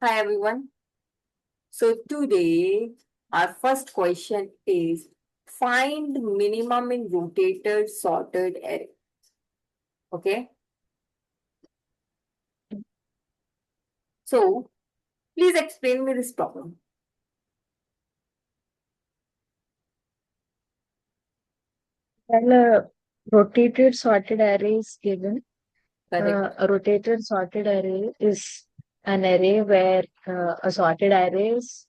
Hi everyone. So today our first question is find minimum in rotated sorted array. Okay. So please explain me this problem. When a rotated sorted array is given, Correct. a rotated sorted array is an array where a sorted array is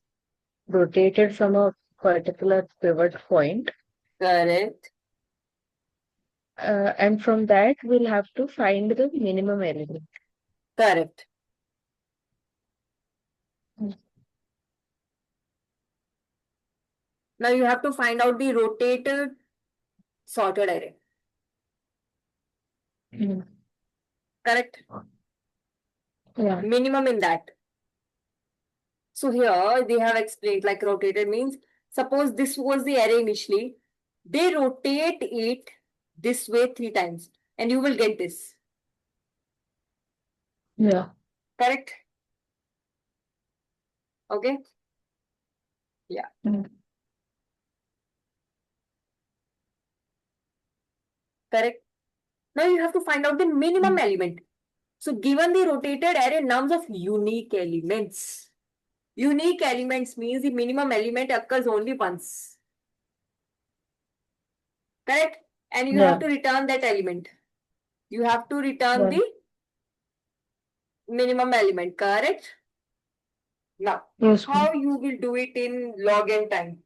rotated from a particular pivot point, Correct. and from that we'll have to find the minimum element. Correct. Now you have to find out the rotated sorted array. Mm. Correct. Yeah. Minimum in that. So here they have explained like rotated means suppose this was the array initially. They rotate it this way 3 times and you will get this. Yeah. Correct? Okay? Yeah. Mm. Correct. Now you have to find out the minimum element. So given the rotated array nums of unique elements. Unique elements means the minimum element occurs only once. Correct? And you have Yeah. to return that element. You have to return Yeah. the minimum element. Correct? Now, Yes, how you will do it in log n time?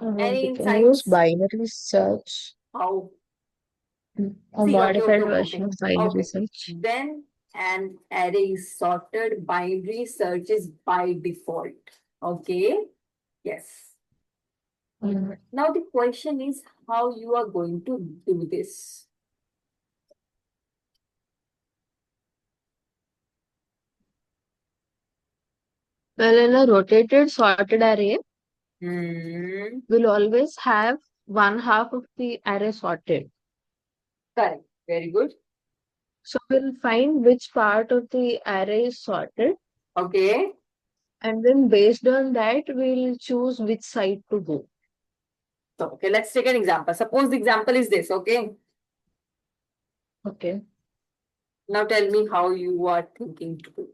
Any we can use insights? binary search, How? a See, okay, okay, modified okay, version okay. of binary Okay. search. Then an array is sorted, binary search is by default. Okay. Yes. Mm. Now the question is how you are going to do this. Well, in a rotated sorted array, Hmm. we'll always have one half of the array sorted. Correct. Very good. So we'll find which part of the array is sorted, Okay. and then based on that, we'll choose which side to go. So, okay, let's take an example. Suppose the example is this. Okay. Okay. Now tell me how you are thinking to do.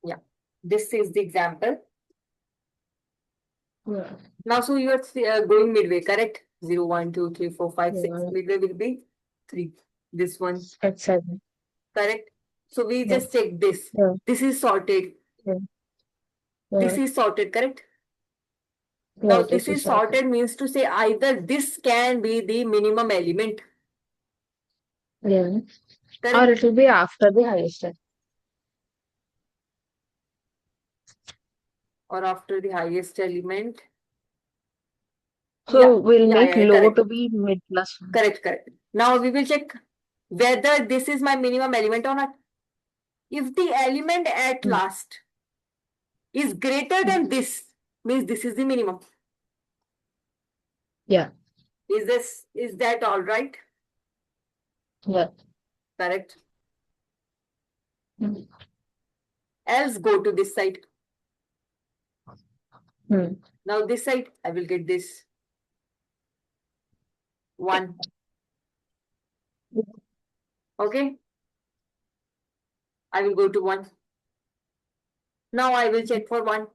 Yeah. This is the example. Yeah. Now, so you are going midway, correct? 0, 1, 2, 3, 4, 5, 6. Yeah. Midway will be 3. This one, At 7. correct? So we Yeah. just check this. Yeah. This is sorted. Yeah. This Yeah. is sorted, correct? Yeah. Now, This this is is sorted. sorted means to say either this can be the minimum element, Yeah. Or correct? it will be after the highest step. Or after the highest element. Yeah, So we'll yeah, make yeah, low correct. to be mid plus 1. Correct, correct. Now we will check whether this is my minimum element or not. If the element at Mm. last is greater Mm. than this, means this is the minimum. Yeah. Is that all right? Yeah. Correct. Mm. Else go to this side. Mm. Now this side, I will get this 1. Okay. I will go to 1. Now I will check for 1.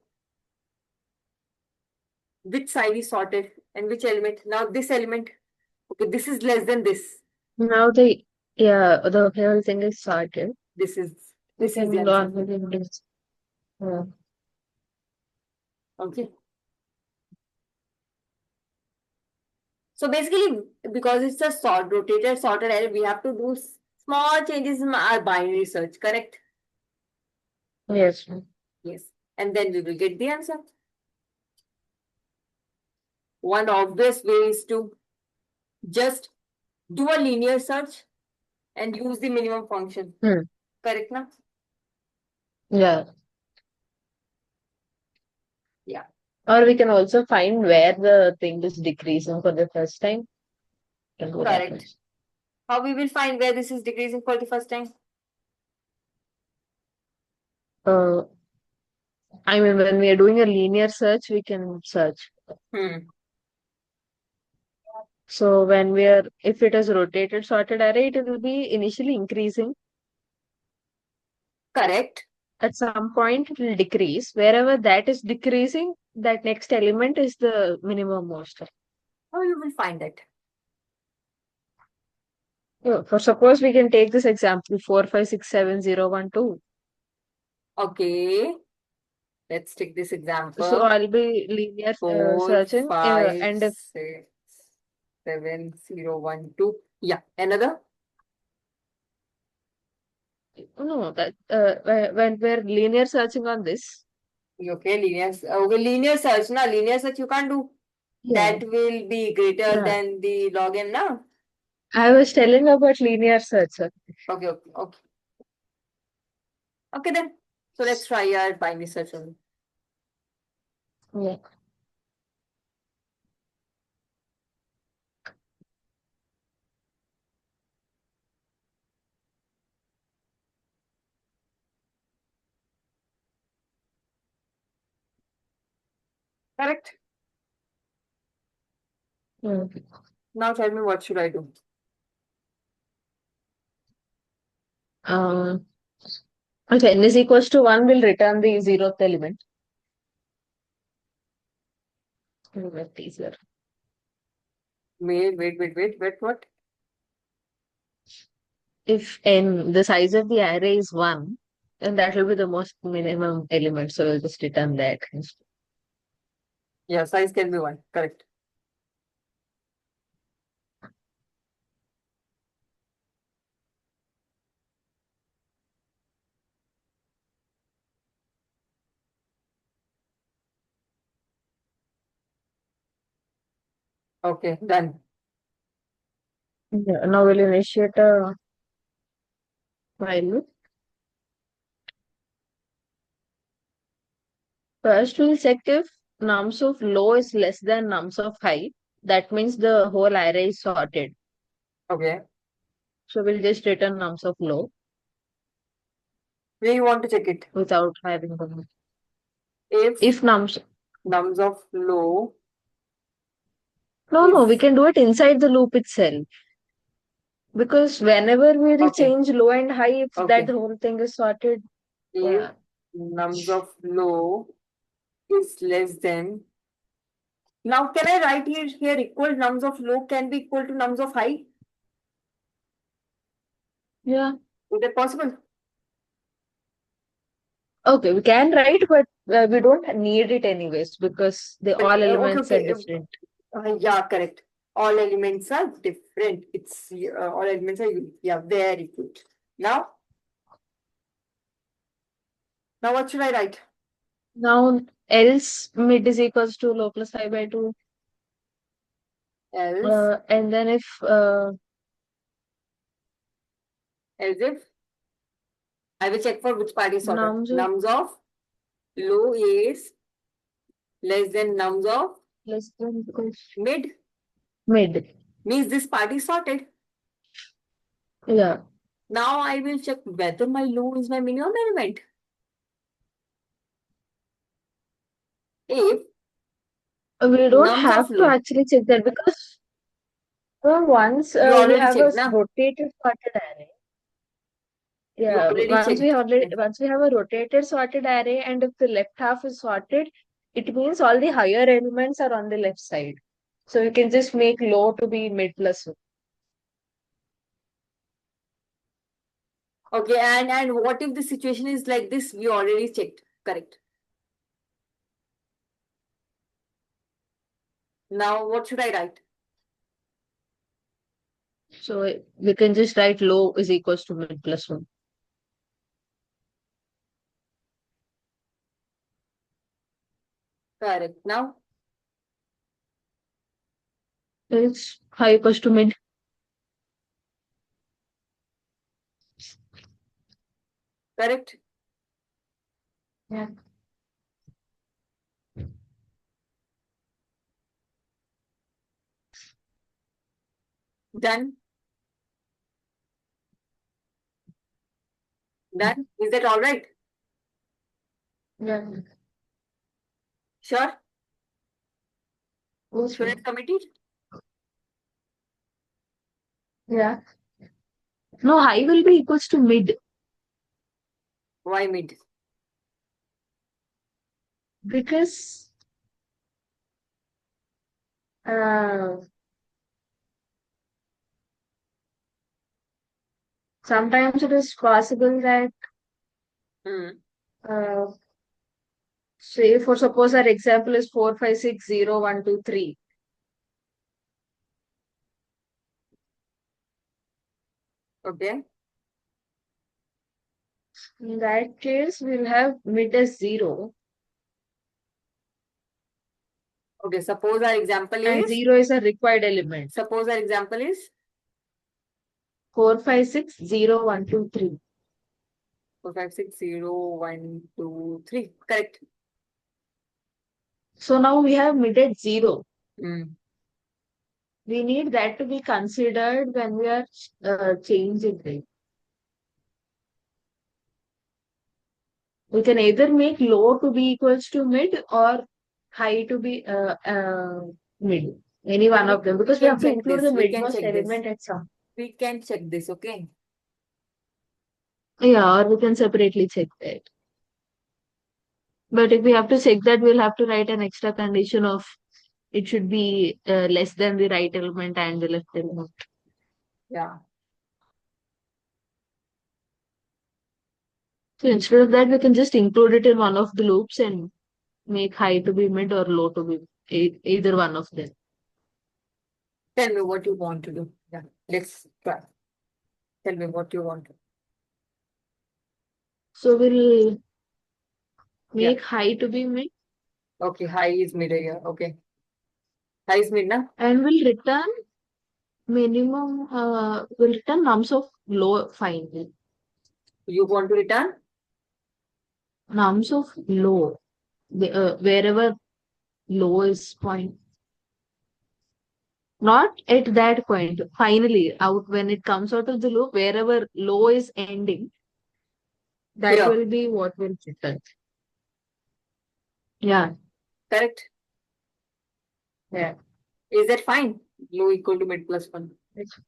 Which side is sorted and which element? Now this element. Okay, this is less than this. Now the whole thing is sorted. This is We this is the can answer. normally do this. Yeah. Okay. So basically, because it's a rotated sorted array, we have to do small changes in our binary search, correct? Yes. Yes. And then we will get the answer. One obvious way is to just do a linear search and use the minimum function. Hmm. Correct now? Yeah. Yeah. Or we can also find where the thing is decreasing for the first time. Can do that Correct. How we will find where this is decreasing for the first time? also. I mean, when we are doing a linear search, we can search. So when we are, if it is rotated sorted array, it will be initially increasing. Correct. At some point, it will decrease. Wherever that is decreasing, that next element is the minimum most. How you will find that? For suppose we can take this example 4, 5, 6, 7, 0, 1, 2. Okay. Let's take this So example. I'll be linear 4, searching, 5, and if 6, 7, 0, 1, 2. Yeah. Another? no, that when we're linear searching on this, Okay, linear search. Na linear search you can't do. yeah, That will be greater yeah. than the log n now. I was telling about linear search, sir. Okay, okay, okay. Okay then. So let's try our binary search only. Yeah. Correct. Mm. Now tell me what should I do? Um, if n is equals to 1, we'll return the zeroth element. Make it easier. Wait, what? If n, the size of the array is 1, then that will be the most minimum element. So we'll just return that. Yeah, size can be 1. Correct. Okay, done. Yeah, now we'll initiate a while loop. First, we'll check if nums of low is less than nums of high. That means the whole array is sorted. Okay. So we'll just return nums of low Where you want to check it? without having the. If If nums. nums of low No, we is can do it inside the loop itself. Because whenever we will okay. change low and high, if that Okay. whole thing is sorted, If yeah. nums of low is less than. Now can I write here equal nums of low can be equal to nums of high? Yeah. Is that possible? Okay, we can write, but we don't need it anyways because the But all okay, elements are okay. different. Yeah, correct. All elements are different. It's all elements are unique. Yeah, very good. Now, now what should I write? Now, else mid is equals to low plus high by 2. Else, And then if as if I will check for which part is sorted. nums of Nums of low is less than nums of less than equals mid mid. means this part is sorted. Yeah. Now I will check whether my low is my minimum element. If We don't nums of have to low, actually check that because once you we already have a checked, na? rotated sorted array. You Yeah, already checked. once we have a rotated sorted array, and if the left half is sorted, it means all the higher elements are on the left side. So we can just make low to be mid plus one. Okay, and what if the situation is like this? We already checked. Correct. Now what should I write? So we can just write low is equals to mid plus one. Correct. Now, It's high equals to mid. correct. Yeah. Done. Done. Is that all right? Yeah. Sure. Yes, Should I ma'am. submit it? Yeah. No, high will be equals to mid Why mid? because uh, sometimes it is possible that Hmm. uh, say for suppose our example is 4 5 6 0 1 2 3. Okay. In that case, we'll have mid as 0 Okay. Suppose our example and is. 0 is a required element. Suppose our example is 4 5 6 0 1 2 3. 4 5 6 0 1 2 3. Correct. So now we have mid at 0. Hmm. We need that to be considered when we are changing it. We can either make low to be equals to mid or high to be mid. Any But one of them we because we can have to check include this. the We can midmost check this. element at some. We can check this. Okay. Yeah, or we can separately check that. But if we have to check that, we'll have to write an extra condition of it should be less than the right element and the left element. Yeah. So instead of that, we can just include it in one of the loops and make high to be mid or low to be either one of them. Tell me what you want to do. Yeah. Let's try. Tell me what you want to. So we'll Yeah. make high to be mid Okay. High is mid here. Okay. High is mid now. and we'll return we'll return nums of low finally. You want to return? Nums of low, wherever low is point. Not at that point. Finally, out when it comes out of the loop, wherever low is ending, that Here. will be what will return. Yeah, Correct. yeah. Is that fine? Low equal to mid plus one. It's-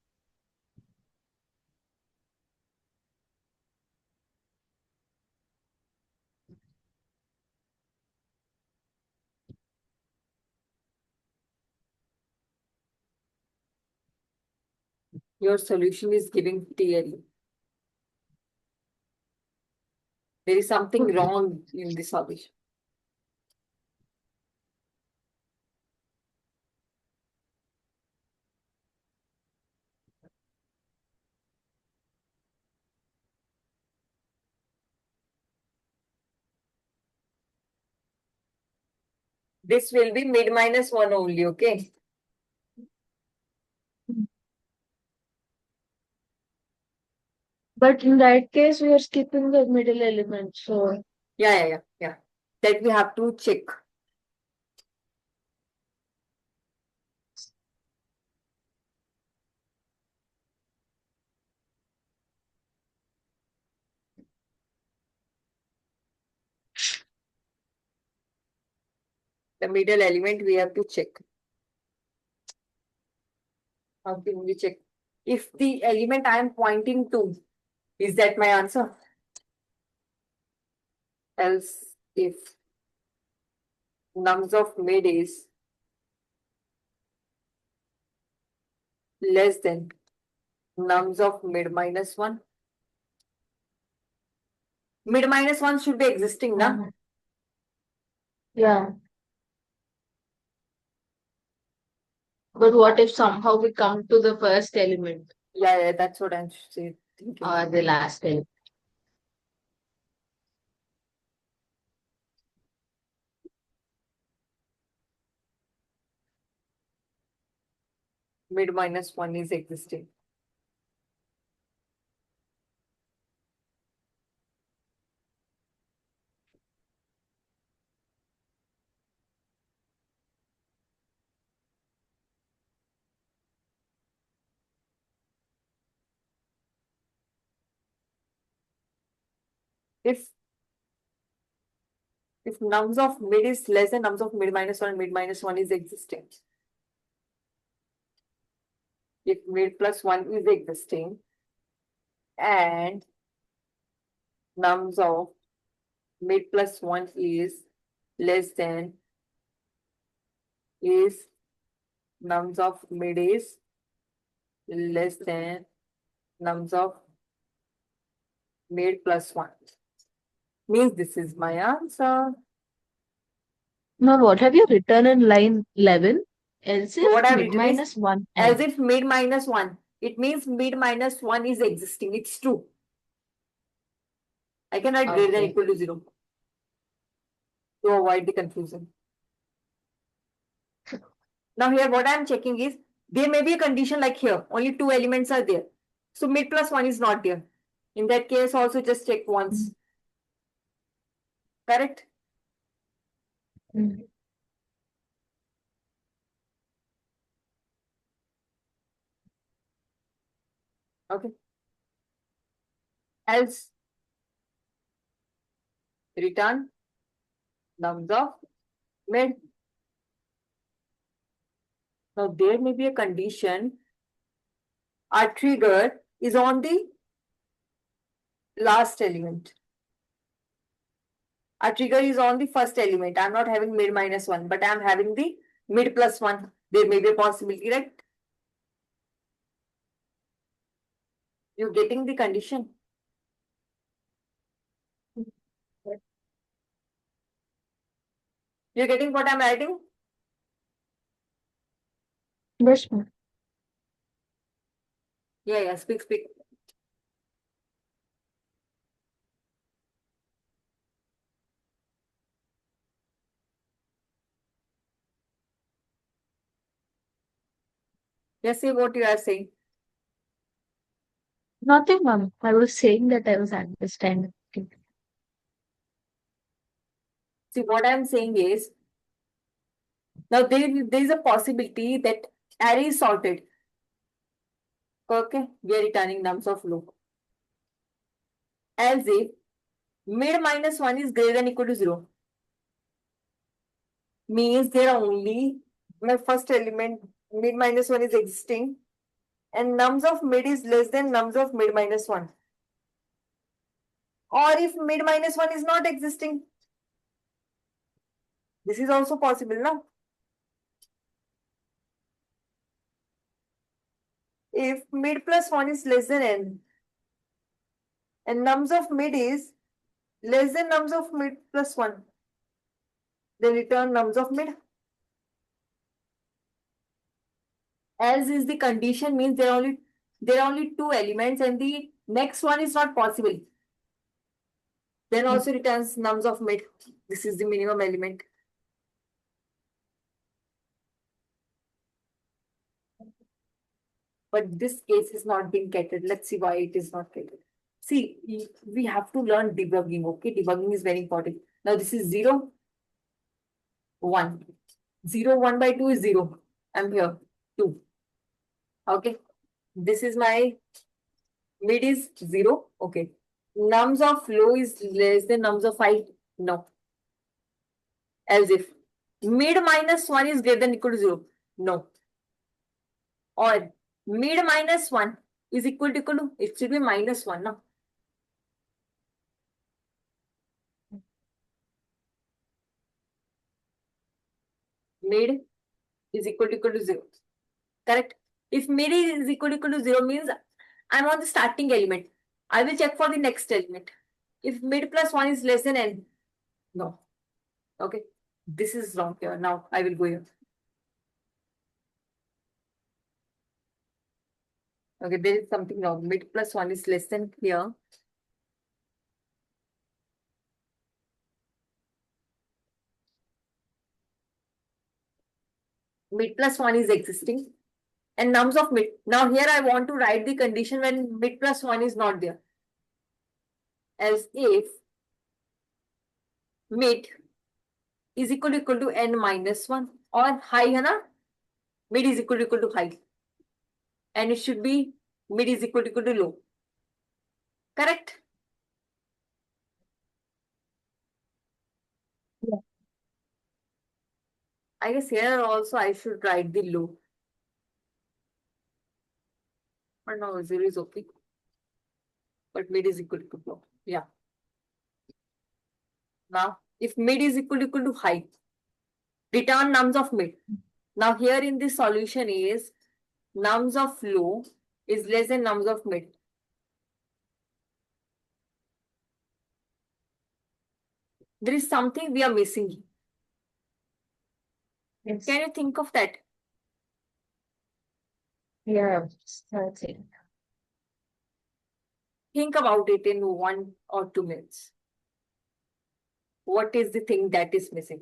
Your solution is giving theory. There is something wrong in the solution. This will be mid minus one only. Okay. But in that case, we are skipping the middle element. So Yeah. That we have to check. The middle element we have to check. How can we check? If the element I am pointing to, is that my answer? Else, if nums of mid is less than nums of mid minus one. Mid minus one should be existing, na? yeah. But what if somehow we come to the first element Yeah, that's what I'm thinking. or the last element? Mid minus one is existing. If nums of mid is less than nums of mid minus 1 and mid minus 1 is existing. If mid plus 1 is existing and nums of mid plus 1 is less than is nums of mid is less than nums of mid plus 1. Means this is my answer. Now, what have you written in line 11? As So what if I have mid written is minus 1 as and. if mid minus 1. It means mid minus 1 is existing. It's true. I can write greater than Okay. equal to 0 to avoid the confusion. Now here what I am checking is there may be a condition like here. Only 2 elements are there. So mid plus 1 is not there. In that case also just check once. Correct? Mm. Okay. Else return nums of mid. Now there may be a condition. Our trigger is on the last element. Our trigger is on the first element. I'm not having mid minus 1, but I'm having the mid plus 1. There may be a possibility, right? You're getting the condition. You're getting what I'm writing? Yes, ma'am. Yeah, speak. Just say what you are saying. Nothing, ma'am. I was saying that I was understanding. See, what I'm saying is, now there is a possibility that array is sorted. Okay, we are returning nums of low. As if mid minus 1 is greater than equal to 0. Means there are only my first element mid minus 1 is existing and nums of mid is less than nums of mid minus 1. Or if mid minus 1 is not existing. This is also possible now. If mid plus 1 is less than n and nums of mid is less than nums of mid plus 1, then return nums of mid. As is the condition means there are only 2 elements and the next one is not possible. Then also returns nums of mid. This is the minimum element. But this case is not being catered. Let's see why it is not catered. See, we have to learn debugging. Okay, debugging is very important. Now this is 0, 1. 0, 1 by 2 is 0. I'm here, 2. Okay, this is my mid is 0. Okay, nums of low is less than nums of high. No, as if mid minus 1 is greater than equal to 0. No, or mid minus 1 is equal to it should be minus 1. No, mid is equal to 0. Correct? If mid is equal to 0 means I'm on the starting element. I will check for the next element. If mid plus 1 is less than n, no. Okay. This is wrong here. Now I will go here. Okay, there is something wrong. Mid plus 1 is less than here. Mid plus 1 is existing. And nums of mid. Now here I want to write the condition when mid plus 1 is not there. As if mid is equal to n minus 1 or high है ना? Mid is equal to high. And it should be mid is equal to low. Correct? I guess here also I should write the low. But no, 0 is okay. But mid is equal to low. Yeah. Now, if mid is equal to high, return nums of mid. Now here in this solution is nums of low is less than nums of mid. There is something we are missing. Yes. Can you think of that? Yeah, that's it. Think about it in 1 or 2 minutes. What is the thing that is missing?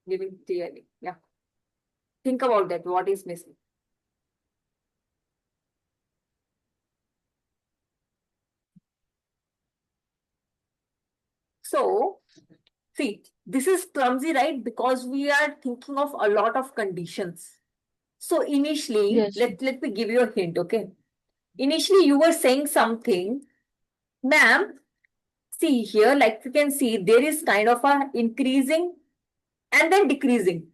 Giving clearly. Yeah. Think about that. What is missing? So, see, this is clumsy, right? Because we are thinking of a lot of conditions. So initially, Yes. let me give you a hint, okay? Initially, you were saying something, ma'am. See here, like you can see, there is kind of a increasing and then decreasing.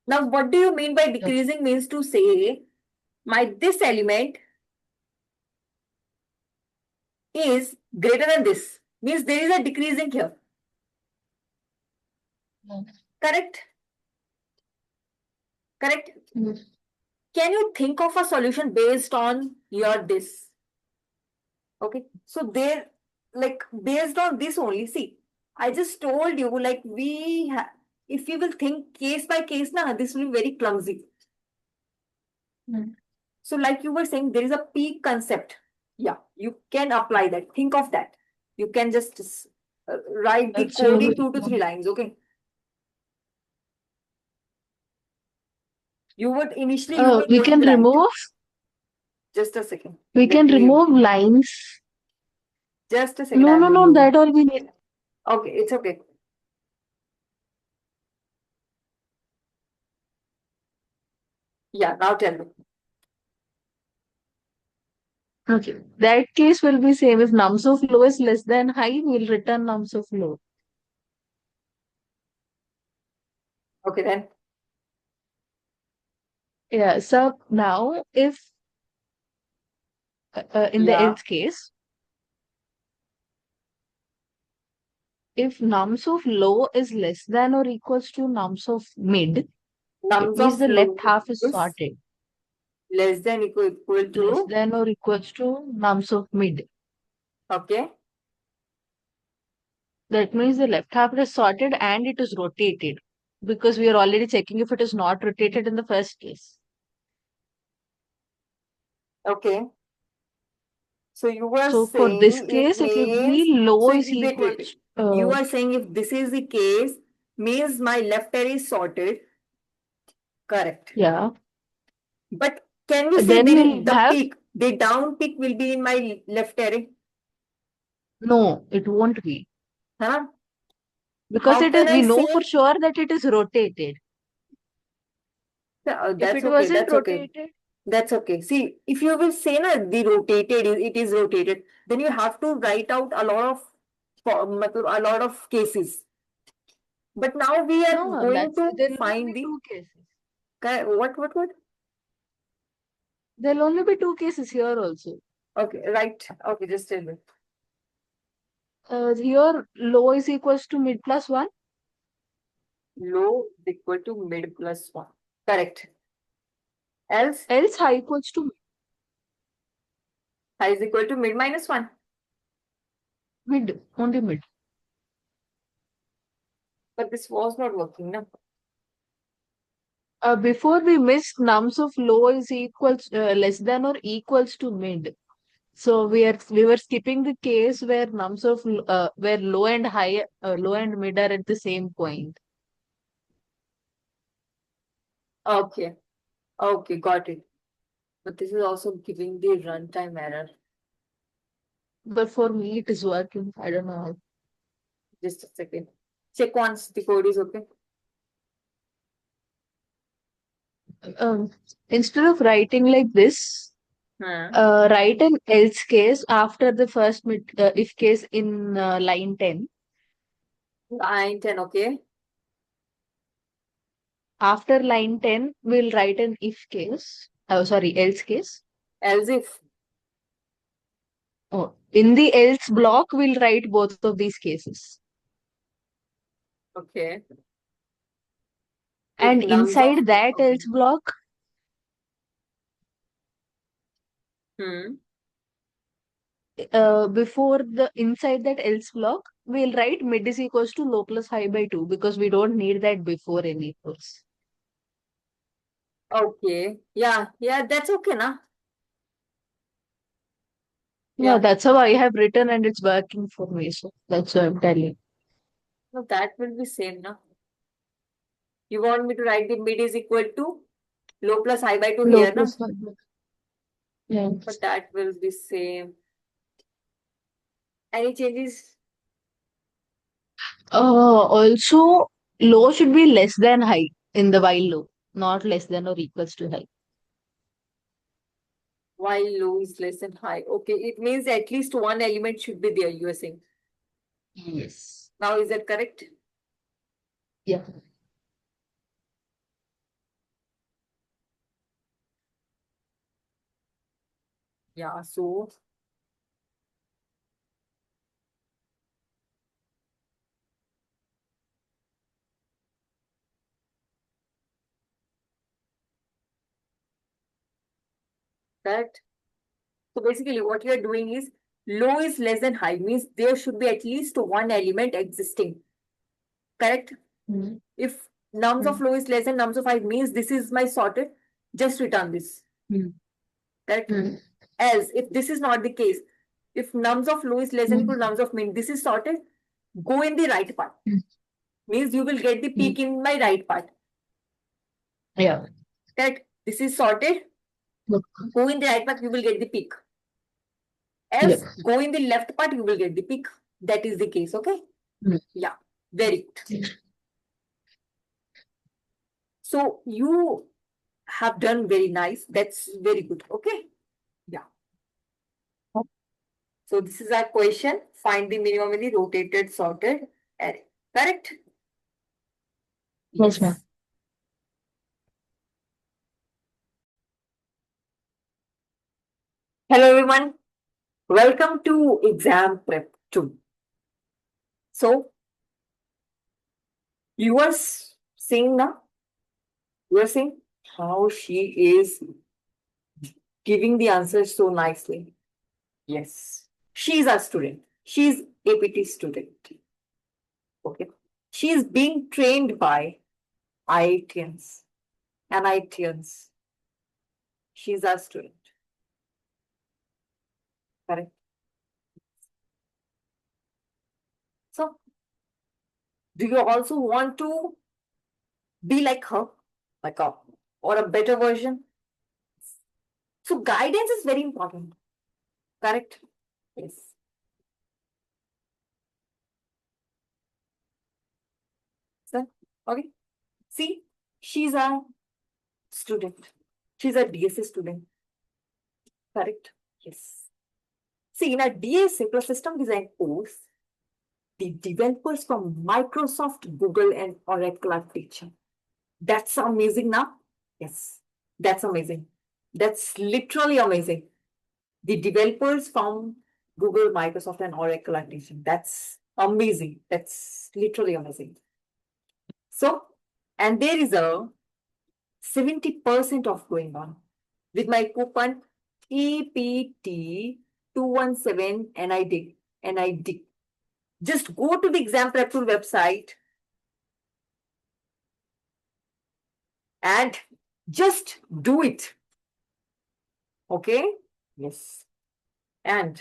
Now, what do you mean by Yep. decreasing? Means to say, my this element is greater than this. Means there is a decreasing here. Yes. Correct? Correct? Yes. Can you think of a solution based on your this? Okay. So there, like based on this only, see, I just told you, like if you will think case by case, now this will be very clumsy. Mm. So like you were saying, there is a peak concept. Yeah, you can apply that. Think of that. You can just write the code in 2 to 3 lines. Okay. You will We going can to write. remove Just a second. we can Let me. remove lines. Just a second. No, I'm no, no, removing. that all we need. Okay, it's okay. Yeah, now tell me. Okay. That case will be same. If nums of low is less than high, we'll return nums of low. Okay, then. Yeah. So now if in the Yeah. else case, if nums of low is less than or equals to nums of mid, it Nums means of the left low half is is sorted. less than equal Less to. than or equals to nums of mid. Okay. That means the left half is sorted and it is rotated because we are already checking if it is not rotated in the first case. Okay. So you were So for this saying it case, it will means, be low so is wait. equals. You are saying if this is the case, means my left array is sorted. Correct. Yeah. But can we say Then there is we'll the have peak, the down peak will be in my left array? no, it won't be Huh? because How it is. can We I know say? for sure that it is rotated. If That's it okay. wasn't That's okay. rotated, That's okay. See, if you will say na, the rotated, it is rotated, then you have to write out a lot of a lot of cases. But now we are no, going that's to there'll only find be the two cases. what? There'll only be two cases here also. Okay, right. Okay, just tell me. Here low is equals to mid plus one. Low is equal to mid plus one. Correct. Else Else high equals to high is equal to mid minus one. mid, only mid. But this was not working, no? Before we missed nums of low is equals less than or equals to mid. So we were skipping the case where nums of where low and high, low and mid are at the same point. Okay. Okay, got it. But this is also giving the runtime error. But for me, it is working. I don't know how. Just a second. Check once the code is okay. Um, Instead of writing like this, write an else case after the first if case in line 10. 9, 10, okay. After line 10, we'll write an if case. Oh, sorry, else case. As if. Oh, in the else block, we'll write both of these cases. Okay. If And nums of. inside that Okay. else block, Hmm. before the inside that else block, we'll write mid is equals to low plus high by 2 because we don't need that before any equals. Okay. Yeah. Yeah. That's okay, na? No, Yeah. that's how I have written and it's working for me. So that's what I'm telling. No, that will be same, na? You want me to write the mid is equal to low plus high by 2 Low here, na? plus high by yeah. But that will be same. Any changes? Also, low should be less than high in the while low, not less than or equals to high. While low is less than high. Okay. It means at least one element should be there, you are saying. Yes. Now, is that correct? Yeah. Yeah. So, correct. So basically what you are doing is low is less than high means there should be at least one element existing. Correct? Mm. If nums of Mm. low is less than nums of high means this is my sorted, just return this. Mm. Correct? Mm. Else, if this is not the case, if nums of low is less than equal to Mm. nums of min, this is sorted, go in the right part. Mm. Means you will get the Mm. peak in my right part. Yeah. Correct? This is sorted, Look. go in the right part, you will get the peak. Yeah. Else, go in the left part, you will get the peak. That is the case, okay? Mm. Yeah, very good. So you have done very nice. That's very good. Okay. Yeah. So this is our question. Find the minimum in the rotated sorted array. Correct? Yes, ma'am. Yes. Hello everyone. Welcome to exam prep 2. So you are seeing now, you are seeing how she is giving the answers so nicely. Yes. She is a student. She is APT student. Okay. She is being trained by IITians and IITians. She's a student. Correct. So, do you also want to be like her, like a or a better version? So, guidance is very important. Correct. Yes. Sir. Okay. See, she's a student. She's a DSA student. Correct. Yes. See, in a DSA plus system design course, the developers from Microsoft, Google, and Oracle are teaching. That's amazing now. Yes, that's amazing. That's literally amazing. The developers from Google, Microsoft, and Oracle are teaching. That's amazing. That's literally amazing. So, and there is a 70% off going on with my coupon EPT 217 NID. Just go to the exam prep tool website and just do it. Okay? Yes. And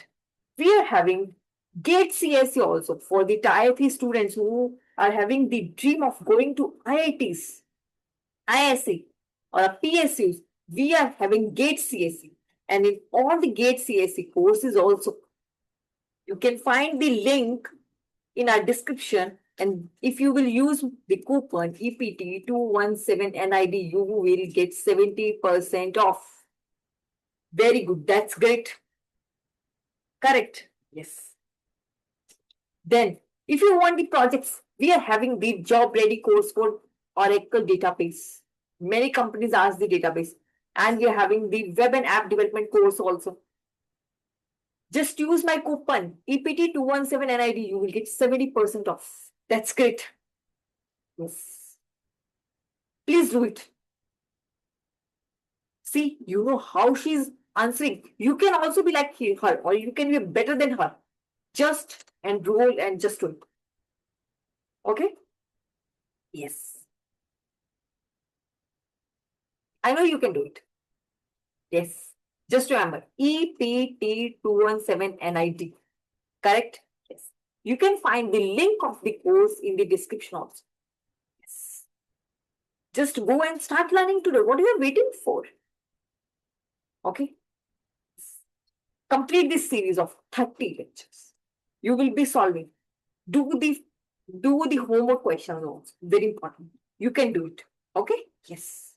we are having GATE CSE also for the Tier 3 students who are having the dream of going to IITs, ISC, or PSUs. We are having GATE CSE. And in all the GATE CSE courses also, you can find the link in our description And if you will use the coupon EPT 217 NID, you will get 70% off. Very good. That's great. Correct. Yes. Then, if you want the projects, we are having the job ready course for Oracle database. Many companies ask the database, and we are having the web and app development course also. Just use my coupon EPT 217 NID, you will get 70% off. That's great. Yes. Please do it. See, you know how she's answering. You can also be like her, or you can be better than her. Just enroll and just do it. Okay? Yes. I know you can do it. Yes. Just remember EPT 217 NID. Correct? Yes. You can find the link of the course in the description also. Yes. Just go and start learning today. What are you waiting for? Okay? Complete this series of 30 lectures. You will be solving. Do the homework questions also. Very important. You can do it. Okay? Yes.